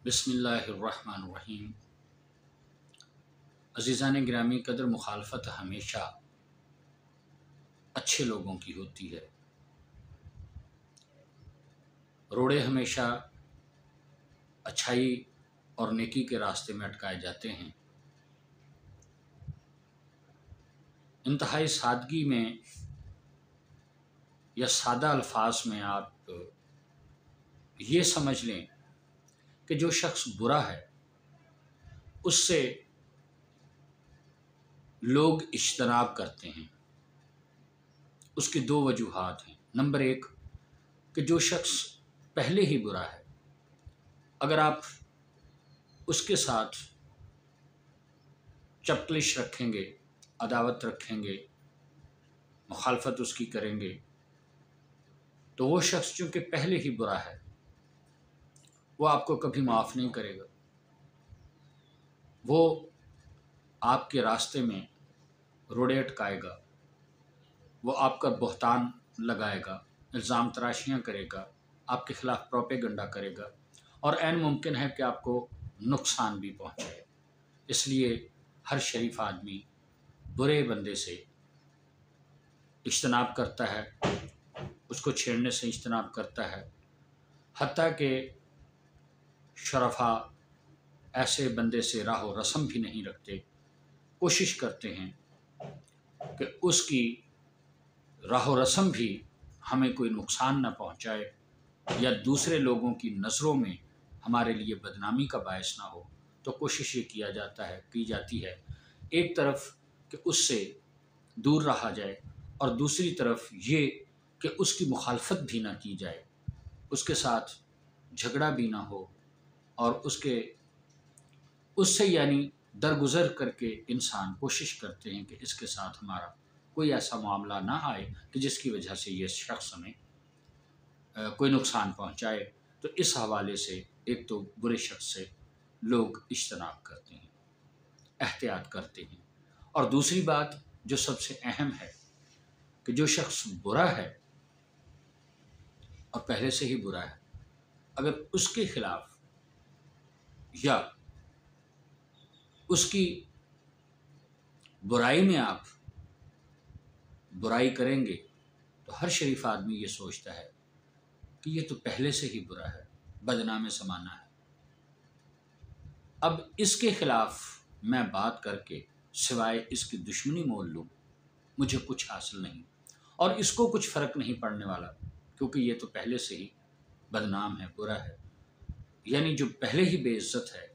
बिस्मिल्लाहिर्रहमानिर्रहीम। अज़ीज़ान गिरामी कदर, मुखालफत हमेशा अच्छे लोगों की होती है। रोड़े हमेशा अच्छाई और नेकी के रास्ते में अटकाए जाते हैं। इंतहाई सादगी में या सादा अल्फाज में आप ये समझ लें कि जो शख्स बुरा है उससे लोग इज्तनाब करते हैं। उसकी दो वजूहात हैं। नंबर एक कि जो शख्स पहले ही बुरा है, अगर आप उसके साथ चपकलिश रखेंगे, अदावत रखेंगे, मुखालफत उसकी करेंगे, तो वो शख्स चूँकि पहले ही बुरा है वो आपको कभी माफ़ नहीं करेगा। वो आपके रास्ते में रोड़े अटकाएगा, वो आपका बहतान लगाएगा, इल्ज़ाम तराशियाँ करेगा, आपके ख़िलाफ़ प्रोपेगंडा करेगा और ऐन मुमकिन है कि आपको नुकसान भी पहुँचाए। इसलिए हर शरीफ आदमी बुरे बंदे से इज्तनाब करता है, उसको छेड़ने से इज्तनाब करता है। हत्ता कि शरफ़ा ऐसे बंदे से राह व रस्म भी नहीं रखते, कोशिश करते हैं कि उसकी राह व रस्म भी हमें कोई नुकसान न पहुंचाए या दूसरे लोगों की नज़रों में हमारे लिए बदनामी का बायस ना हो। तो कोशिश ये की जाती है एक तरफ कि उससे दूर रहा जाए और दूसरी तरफ ये कि उसकी मुखालफत भी ना की जाए, उसके साथ झगड़ा भी ना हो और उससे यानी दरगुज़र करके इंसान कोशिश करते हैं कि इसके साथ हमारा कोई ऐसा मामला ना आए कि जिसकी वजह से ये शख्स हमें कोई नुकसान पहुंचाए। तो इस हवाले से एक तो बुरे शख्स से लोग इज्तनाब करते हैं, एहतियात करते हैं। और दूसरी बात जो सबसे अहम है कि जो शख्स बुरा है और पहले से ही बुरा है, अगर उसके खिलाफ या उसकी बुराई में आप बुराई करेंगे तो हर शरीफ आदमी ये सोचता है कि ये तो पहले से ही बुरा है, बदनाम ज़माना है। अब इसके खिलाफ मैं बात करके सिवाय इसकी दुश्मनी मोल लूँ, मुझे कुछ हासिल नहीं और इसको कुछ फ़र्क नहीं पड़ने वाला, क्योंकि ये तो पहले से ही बदनाम है, बुरा है। यानी जो पहले ही बेइज्जत है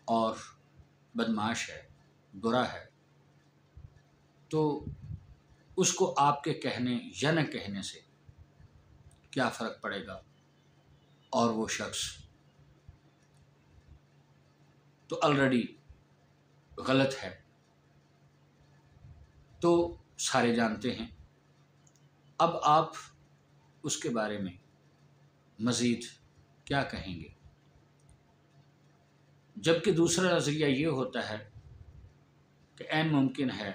और बदमाश है, बुरा है, तो उसको आपके कहने या न कहने से क्या फ़र्क पड़ेगा। और वो शख्स तो ऑलरेडी गलत है, तो सारे जानते हैं। अब आप उसके बारे में मज़ीद क्या कहेंगे, जबकि दूसरा नज़रिया ये होता है कि ऐन मुमकिन है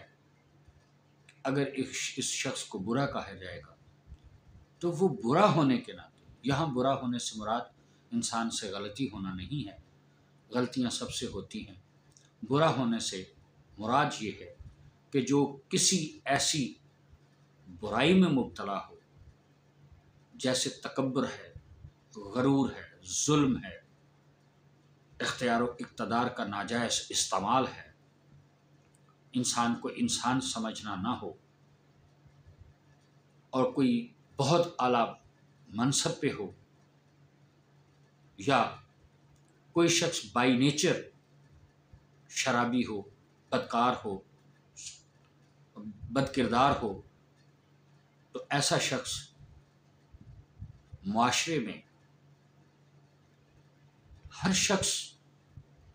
अगर इस शख्स को बुरा कहा जाएगा तो वो बुरा होने के नाते, यहाँ बुरा होने से मुराद इंसान से गलती होना नहीं है, गलतियाँ सबसे होती हैं। बुरा होने से मुराद ये है कि जो किसी ऐसी बुराई में मुब्तला हो जैसे तकब्बुर है, गरूर है, जुल्म है, इख्तियार व इक़्तिदार का नाजायज़ इस्तेमाल है, इंसान को इंसान समझना ना हो और कोई बहुत आला मनसब पे हो, या कोई शख्स बाई नेचर शराबी हो, बदकार हो, बदकिरदार हो, तो ऐसा शख्स मुआशरे में हर शख्स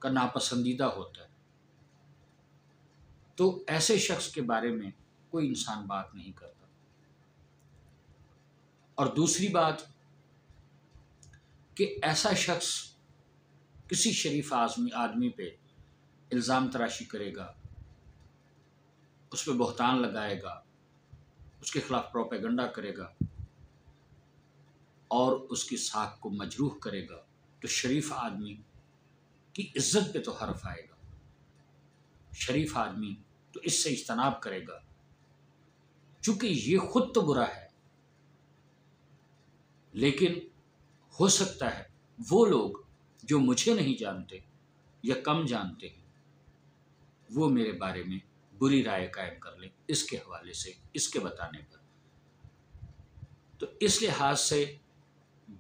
का नापसंदीदा होता है। तो ऐसे शख्स के बारे में कोई इंसान बात नहीं करता। और दूसरी बात कि ऐसा शख्स किसी शरीफ आदमी पे इल्ज़ाम तराशी करेगा, उस पर बहतान लगाएगा, उसके ख़िलाफ़ प्रोपेगंडा करेगा और उसकी साख को मजरूह करेगा, तो शरीफ आदमी की इज्जत पे तो हर्फ आएगा। शरीफ आदमी तो इससे इज्तनाब करेगा, चूंकि ये खुद तो बुरा है, लेकिन हो सकता है वो लोग जो मुझे नहीं जानते या कम जानते हैं वो मेरे बारे में बुरी राय कायम कर लें इसके हवाले से, इसके बताने पर। तो इस लिहाज से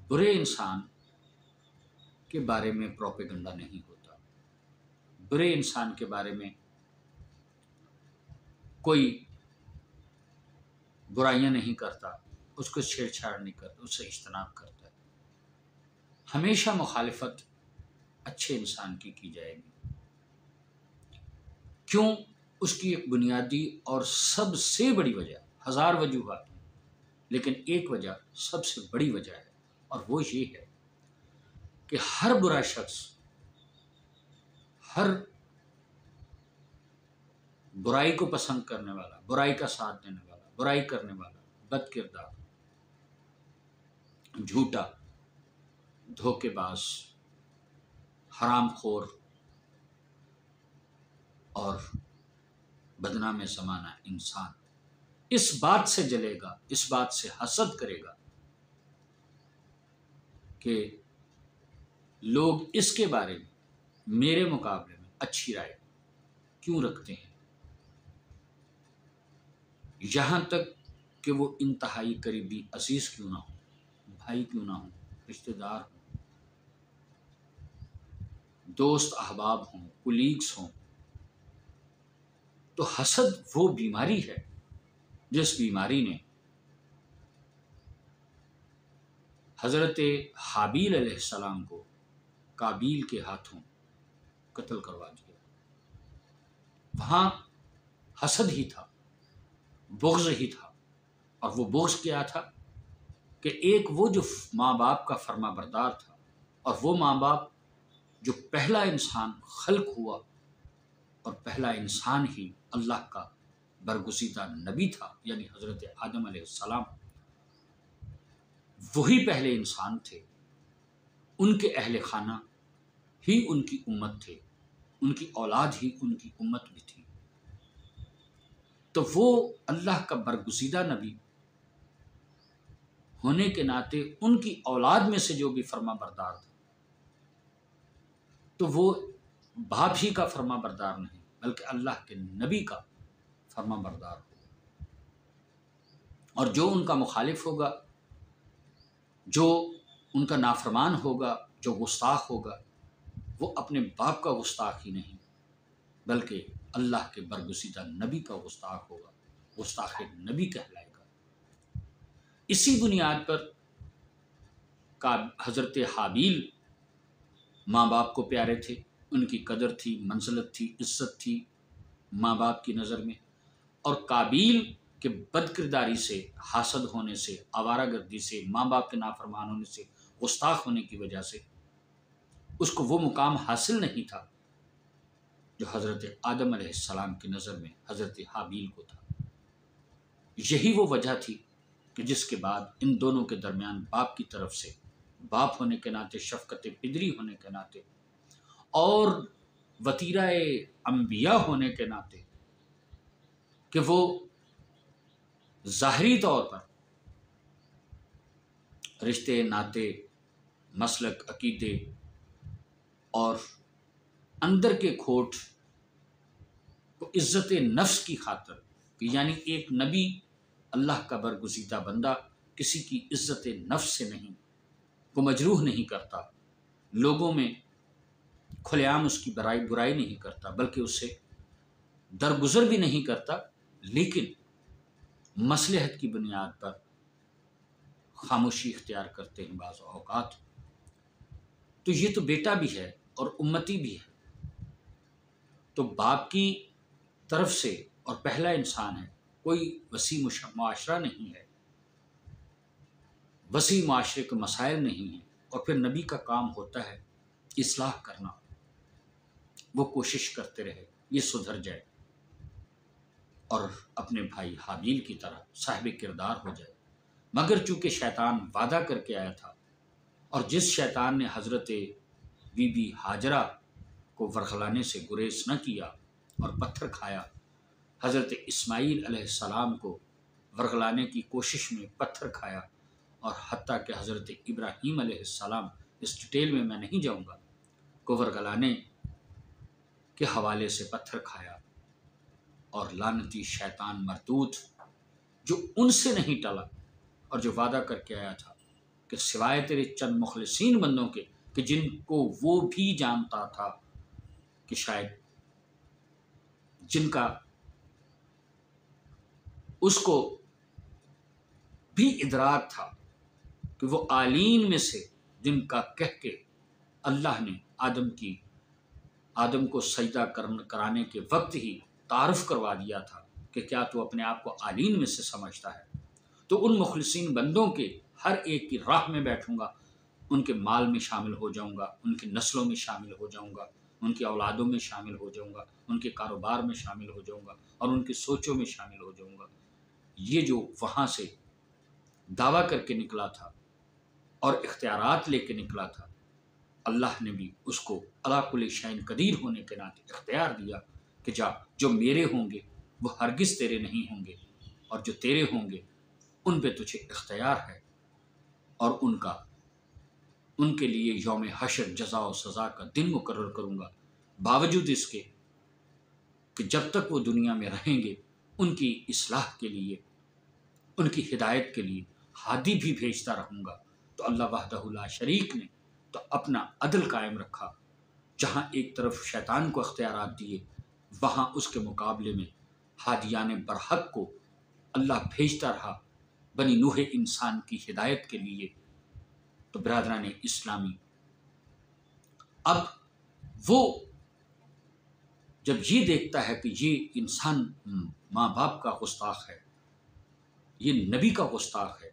बुरे इंसान के बारे में प्रोपेगेंडा नहीं होता, बुरे इंसान के बारे में कोई बुराइयां नहीं करता, उसको छेड़छाड़ नहीं करता, उससे इज्तनाब करता है। हमेशा मुखालिफत अच्छे इंसान की जाएगी। क्यों? उसकी एक बुनियादी और सबसे बड़ी वजह, हजार वजूहात हैं, लेकिन एक वजह सबसे बड़ी वजह है, और वो ये है कि हर बुरा शख्स, हर बुराई को पसंद करने वाला, बुराई का साथ देने वाला, बुराई करने वाला, बदकिरदार, झूठा, धोखेबाज, हरामखोर और बदनाम ज़माना इंसान इस बात से जलेगा, इस बात से हसद करेगा कि लोग इसके बारे में मेरे मुकाबले में अच्छी राय क्यों रखते हैं, यहाँ तक कि वो इंतहाई करीबी अजीज क्यों ना हो, भाई क्यों ना हो, रिश्तेदार हों, दोस्त अहबाब हों, कुलीग्स हों। तो हसद वो बीमारी है जिस बीमारी ने हज़रत हाबील अलैहिस्सलाम को काबील के हाथों कत्ल करवा दिया। वहाँ हसद ही था, बुग़्ज़ ही था, और वो बुग़्ज़ क्या था कि एक वो जो माँ बाप का फर्मा बरदार था, और वो माँ बाप जो पहला इंसान खल्क हुआ और पहला इंसान ही अल्लाह का बरगुज़ीदा नबी था, यानी हज़रत आदम अलैहिस्सलाम, वही पहले इंसान थे। उनके अहले खाना ही उनकी उम्मत थे, उनकी औलाद ही उनकी उम्मत भी थी। तो वो अल्लाह का बरगुज़ीदा नबी होने के नाते उनकी औलाद में से जो भी फर्मा बरदार था, तो वो बाप ही का फर्मा बरदार नहीं बल्कि अल्लाह के नबी का फर्मा बरदार होगा। और जो उनका मुखालिफ होगा, जो उनका नाफरमान होगा, जो गुस्ताख होगा, वो अपने बाप का गुस्ताख ही नहीं बल्कि अल्लाह के बरगुज़ीदा नबी का गुस्ताख होगा, गुस्ताख नबी कहलाएगा। इसी बुनियाद पर का हज़रत हाबील माँ बाप को प्यारे थे, उनकी कदर थी, मंज़िलत थी, इज़्ज़त थी माँ बाप की नज़र में, और काबील के बदकिरदारी से, हासद होने से, आवारागर्दी से, माँ बाप के नाफरमान होने से, गुस्ताख होने की वजह से उसको वो मुकाम हासिल नहीं था जो हज़रत आदम अलैहिस्सलाम की नज़र में हज़रत हाबील को था। यही वो वजह थी कि जिसके बाद इन दोनों के दरमियान बाप की तरफ से, बाप होने के नाते, शफ़क़त पिदरी होने के नाते और वतीराए अंबिया होने के नाते, कि वो ज़ाहरी तौर पर रिश्ते, नाते, मसलक, अकीदे और अंदर के खोट को इज़्ज़त नफ्स की खातर, यानी एक नबी अल्लाह का बरगुज़ीदा बंदा किसी की इज़्ज़त नफ्स से नहीं को मजरूह नहीं करता, लोगों में खुलेआम उसकी बुराई नहीं करता, बल्कि उससे दरगुज़र भी नहीं करता, लेकिन मसलहत की बुनियाद पर खामोशी इख्तियार करते हैं बाज़ औक़ात। तो ये तो बेटा भी है और उम्मती भी है, तो बाप की तरफ से और पहला इंसान है, कोई वसी मुआशरा नहीं है, वसी मुआशरे के मसाइल नहीं हैं, और फिर नबी का काम होता है इस्लाह करना, वो कोशिश करते रहे ये सुधर जाए और अपने भाई हाबील की तरह साहिब किरदार हो जाए। मगर चूँकि शैतान वादा करके आया था और जिस शैतान ने हज़रत बीबी हाजरा को वरगलाने से गुरेज न किया और पत्थर खाया, हज़रत इस्माईल अलैहिस्सलाम को वरगलाने की कोशिश में पत्थर खाया, और हत्ता कि हज़रत इब्राहीम अलैहिस्सलाम, इस डिटेल में मैं नहीं जाऊँगा, को वरगलाने के हवाले से पत्थर खाया, और लानती शैतान मरदूद जो उनसे नहीं टला और जो वादा करके आया था कि सिवाय तेरे चंद मुखलिसीन बंदों के, कि जिनको वो भी जानता था कि शायद जिनका उसको भी इदराक था कि वो आलीन में से, जिनका कह के अल्लाह ने आदम को सजदा कराने के वक्त ही तारुफ करवा दिया था कि क्या तू अपने आप को आलीन में से समझता है, तो उन मुखलिसीन बंदों के हर एक की राह में बैठूंगा, उनके माल में शामिल हो जाऊंगा, उनकी नस्लों में शामिल हो जाऊंगा, उनकी औलादों में शामिल हो जाऊंगा, उनके कारोबार में शामिल हो जाऊंगा और उनकी सोचों में शामिल हो जाऊंगा। ये जो वहाँ से दावा करके निकला था और इख्तियारात लेके निकला था, अल्लाह ने भी उसको अला कुल्ली शैइन कदीर होने के नाते इख्तियार दिया कि जा, जो मेरे होंगे वो हरगिज़ तेरे नहीं होंगे, और जो तेरे होंगे उन पे तुझे इख्तियार है, और उनके लिए यौम हशर जज़ा और सज़ा का दिन मुकर्रर करूँगा, बावजूद इसके कि जब तक वो दुनिया में रहेंगे उनकी इस्लाह के लिए, उनकी हिदायत के लिए हादी भी भेजता रहूँगा। तो अल्लाह वहदहु ला शरीक ने तो अपना अदल कायम रखा, जहाँ एक तरफ शैतान को अख्तियारात दिए, वहाँ उसके मुकाबले में हादियान बरहक को अल्लाह भेजता रहा बनी नूह इंसान की हिदायत के लिए। तो बिरादरान इस्लामी, अब वो जब ये देखता है कि ये इंसान माँ बाप का गुस्ताख है, ये नबी का गुस्ताख है,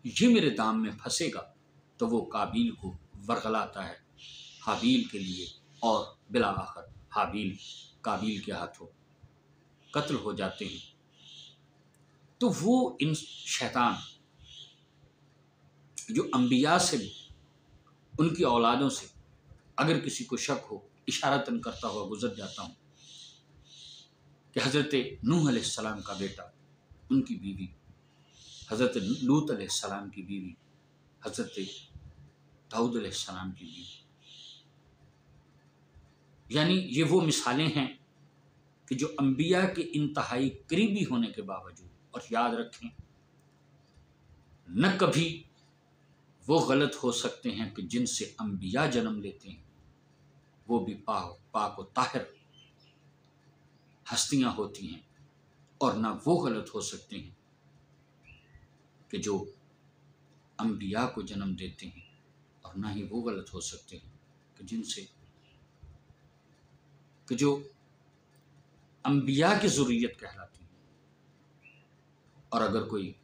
ये मेरे दाम में फंसेगा, तो वो काबिल को वरगलाता है हाबील के लिए, और बिला आखिर हाबील काबिल के हाथों कत्ल हो जाते हैं। तो वो इन शैतान जो अंबिया से, उनकी औलादों से अगर किसी को शक हो, इशारतन करता हुआ गुजर जाता हूँ कि हज़रत नूह अलैहिस्सलाम का बेटा, उनकी बीवी हज़रत लूत अलैहिस्सलाम की बीवी, हज़रत दाऊद अलैहिस्सलाम की बीवी, यानी ये वो मिसालें हैं कि जो अंबिया के इंतहाई करीबी होने के बावजूद, और याद रखें न कभी वो गलत हो सकते हैं कि जिनसे अंबिया जन्म लेते हैं, वो भी पाक व ताहिर हस्तियां होती हैं, और ना वो गलत हो सकते हैं कि जो अंबिया को जन्म देते हैं, और ना ही वो गलत हो सकते हैं कि जो अंबिया की ज़ुर्रियत कहलाती है, और अगर कोई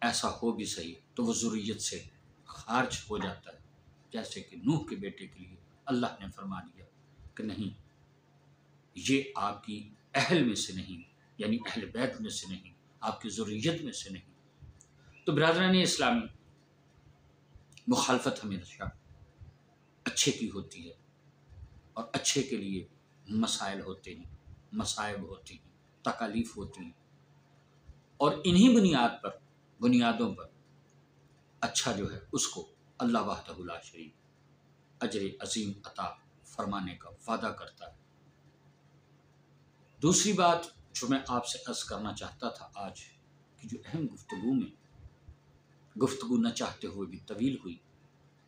ऐसा हो भी सही तो वो ज़ुर्रियत से खारिज हो जाता है, जैसे कि नूह के बेटे के लिए अल्लाह ने फरमा दिया कि नहीं, ये आपकी अहल में से नहीं, यानी अहल बैत में से नहीं, आपकी ज़ुर्रियत में से नहीं। तो बिरादरान इस्लामी, मुखालफत हमेशा अच्छे की होती है, और अच्छे के लिए मसाइल होते हैं, मसाइब होती हैं, तकालीफ होती हैं, और इन्हीं बुनियादों पर अच्छा जो है उसको अल्लाह वहदहु ला शरीक अजर अजीम अता फरमाने का वादा करता है। दूसरी बात जो मैं आपसे अर्ज़ करना चाहता था आज, कि जो अहम गुफ्तगू न चाहते हुए भी तवील हुई,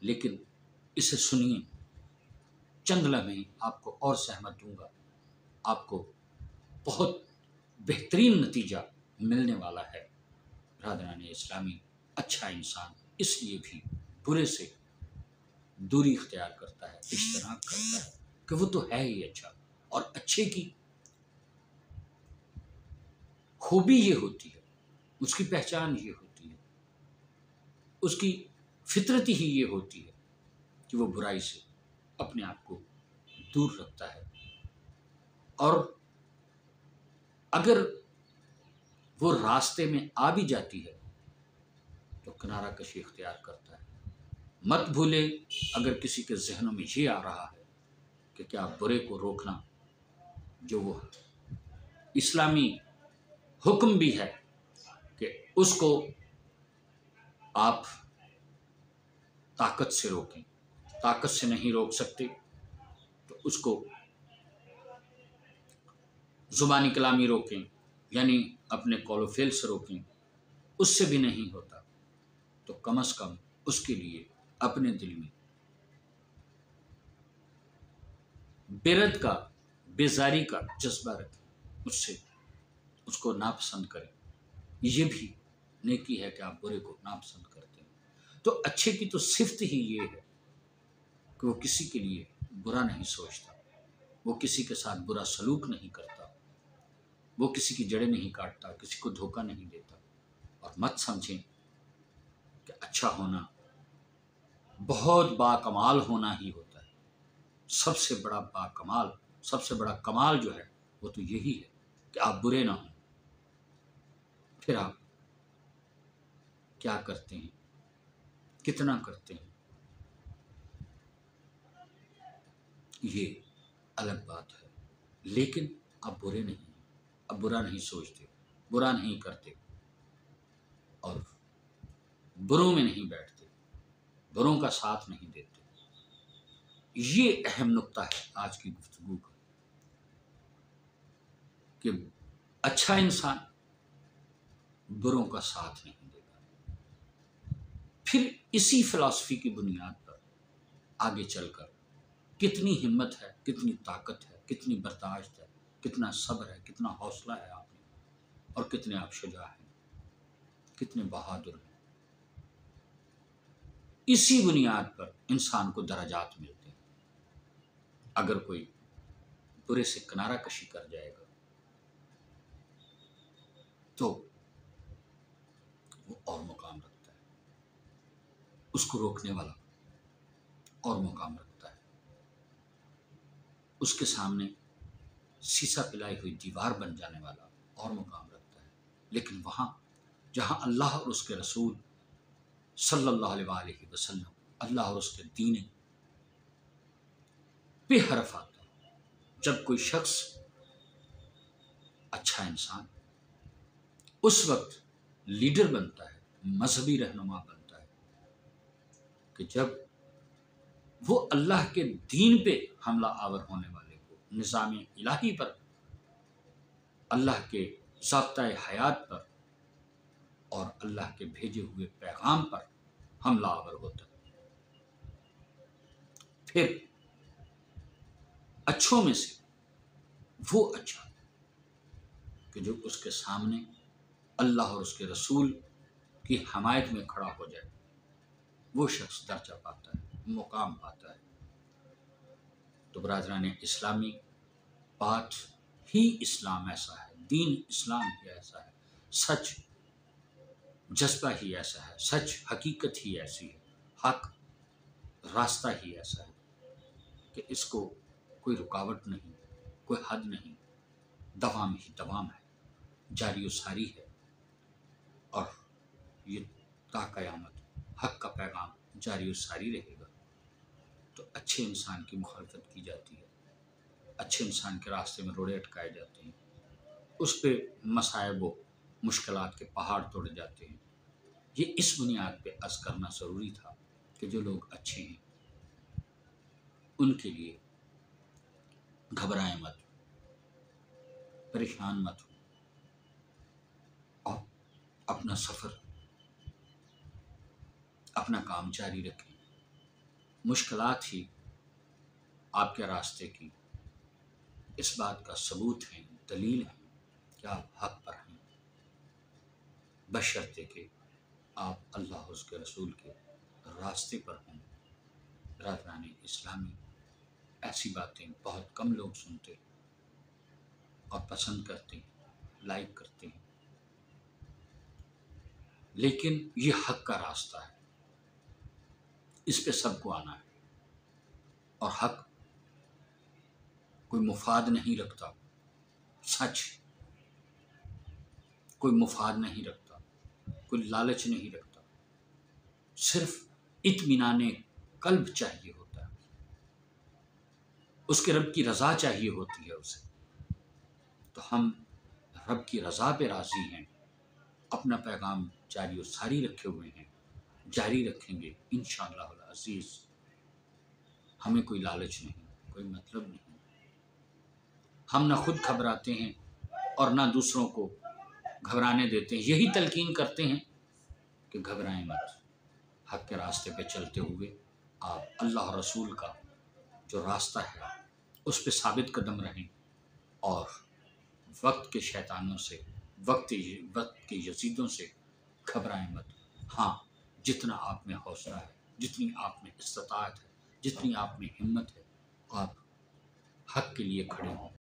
लेकिन इसे सुनिए, चंद लम्हे आपको और सहमत दूंगा, आपको बहुत बेहतरीन नतीजा मिलने वाला है। बिरादरान इस्लामी, अच्छा इंसान इसलिए भी बुरे से दूरी इख्तियार करता है, इज्तनाब करता है कि वो तो है ही अच्छा, और अच्छे की खूबी ये होती है, उसकी पहचान ये होती है, उसकी फितरत ही ये होती है कि वो बुराई से अपने आप को दूर रखता है, और अगर वो रास्ते में आ भी जाती है तो किनारा कशी इख्तियार करता है, मत भूले, अगर किसी के जहनों में ये आ रहा है कि क्या बुरे को रोकना, जो वो इस्लामी हुक्म भी है कि उसको आप ताकत से रोकें, ताकत से नहीं रोक सकते तो उसको ज़ुबानी कलामी रोकें, यानी अपने कौल फेल से रोकें, उससे भी नहीं होता तो कम से कम उसके लिए अपने दिल में बेरद का, बेजारी का जज्बा रखें, उससे उसको नापसंद करें। ये भी नेकी है कि आप बुरे को नापसंद करते हैं। तो अच्छे की तो सिफ्त ही ये है कि वो किसी के लिए बुरा नहीं सोचता, वो किसी के साथ बुरा सलूक नहीं करता, वो किसी की जड़ें नहीं काटता, किसी को धोखा नहीं देता। और मत समझें कि अच्छा होना बहुत बाकमाल होना ही होता है। सबसे बड़ा बाकमाल, सबसे बड़ा कमाल जो है वो तो यही है कि आप बुरे ना हों। फिर आप क्या करते हैं, कितना करते हैं, ये अलग बात है। लेकिन आप बुरे नहीं हैं, आप बुरा नहीं सोचते, बुरा नहीं करते और बुरों में नहीं बैठते, बुरों का साथ नहीं देते। ये अहम नुक्ता है आज की गुफ्तगू का कि अच्छा इंसान बुरों का साथ नहीं देगा। फिर इसी फिलॉसफी की बुनियाद पर आगे चलकर कितनी हिम्मत है, कितनी ताकत है, कितनी बर्दाश्त है, कितना सब्र है, कितना हौसला है आप में, और कितने आप शुजा हैं, कितने बहादुर हैं। इसी बुनियाद पर इंसान को दराजात मिलते हैं। अगर कोई बुरे से किनारा कशी कर जाएगा तो वो और मुकाम रखता है, उसको रोकने वाला और मुकाम रखता है, उसके सामने शीशा पिलाई हुई दीवार बन जाने वाला और मुकाम रखता है। लेकिन वहाँ जहाँ अल्लाह और उसके रसूल सल्लल्लाहु अलैहि वसल्लम, अल्लाह और उसके दीन पे हरफ आता है, जब कोई शख्स अच्छा इंसान उस वक्त लीडर बनता है, मजहबी रहनुमा बनता है कि जब वो अल्लाह के दीन पे हमला आवर होने वाले को, निज़ाम इलाही पर, अल्लाह के ज़ाब्ता हयात पर और अल्लाह के भेजे हुए पैगाम पर हमला आवर होता है। फिर अच्छों में से वो अच्छा कि जो उसके सामने अल्लाह और उसके रसूल की हमायत में खड़ा हो जाए, वो शख्स दर्जा पाता है, मुकाम पाता है। तो बरादरान इस्लामी, बात ही इस्लाम ऐसा है, दीन इस्लाम ही ऐसा है, सच जज्बा ही ऐसा है, सच हकीकत ही ऐसी है, हक रास्ता ही ऐसा है कि इसको कोई रुकावट नहीं, कोई हद नहीं, दवाम ही दवाम है, जारी सारी है। और ये ताक़यामत हक का पैगाम जारी सारी रहेगा। तो अच्छे इंसान की मुखालफत की जाती है, अच्छे इंसान के रास्ते में रोड़े अटकाए जाते हैं, उस पर मसाइब व मुश्किलात के पहाड़ तोड़े जाते हैं। ये इस बुनियाद पे अर्ज़ करना ज़रूरी था कि जो लोग अच्छे हैं उनके लिए घबराएं मत, परेशान मत हो, और अपना सफ़र, अपना काम जारी रखें। मुश्किलात ही आपके रास्ते की इस बात का सबूत है, दलील है कि आप हक पर हैं, बशर्ते कि आप अल्लाह और उसके रसूल के रास्ते पर हों। बरादरान इस्लामी, ऐसी बातें बहुत कम लोग सुनते और पसंद करते हैं, लाइक करते हैं, लेकिन ये हक का रास्ता है, इस पे सबको आना है। और हक कोई मुफाद नहीं रखता, सच कोई मुफाद नहीं रखता, कोई लालच नहीं रखता, सिर्फ इत्मीनाने कल्ब चाहिए होता है, उसके रब की रज़ा चाहिए होती है उसे। तो हम रब की रज़ा पे राज़ी हैं, अपना पैगाम जारी और सारी रखे हुए हैं, जारी रखेंगे इंशाअल्लाह अल अज़ीज़। हमें कोई लालच नहीं, कोई मतलब नहीं, हम ना खुद घबराते हैं और ना दूसरों को घबराने देते हैं। यही तलकीन करते हैं कि घबराएं मत, हक़ के रास्ते पे चलते हुए आप अल्लाह और रसूल का जो रास्ता है उस पे साबित कदम रहें और वक्त के शैतानों से, वक्त के यजीदों से घबराएं मत। हाँ, जितना आप में हौसला है, जितनी आप में इस्तिताअत है, जितनी आप में हिम्मत है, आप हक़ के लिए खड़े हों,